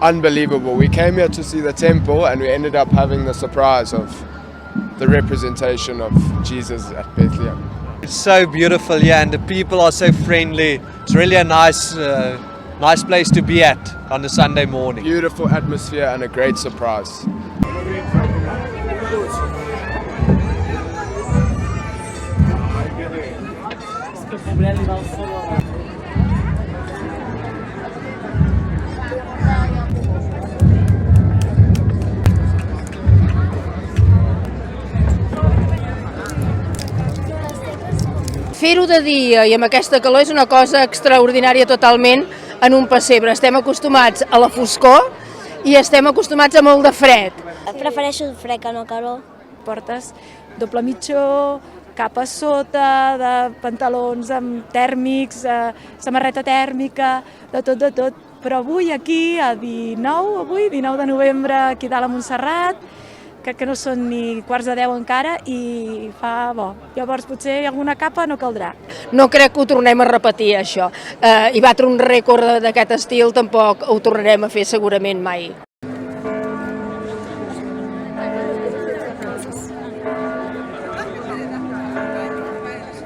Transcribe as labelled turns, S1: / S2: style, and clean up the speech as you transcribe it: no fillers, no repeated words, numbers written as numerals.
S1: unbelievable. We came here to see the temple and we ended up having the surprise of the representation of Jesus at Bethlehem.
S2: It's so beautiful here, and the people are so friendly. It's really a nice place to be at on a Sunday morning.
S1: Beautiful atmosphere and a great surprise.
S3: Fer-ho de dia i amb aquesta calor és una cosa extraordinària totalment en un pessebre. Estem acostumats a la foscor i estem acostumats a molt de fred.
S4: Prefereixo el fred que no calor.
S5: Portes doble mitjó, capa sota, de pantalons amb tèrmics, samarreta tèrmica, de tot. Però avui aquí, a 19 de novembre, aquí dalt a Montserrat, crec que no són ni quarts de 10 encara i fa bo. Llavors potser alguna capa no caldrà.
S3: No crec que ho tornem a repetir, això. I batre un rècord d'aquest estil tampoc ho tornarem a fer segurament mai.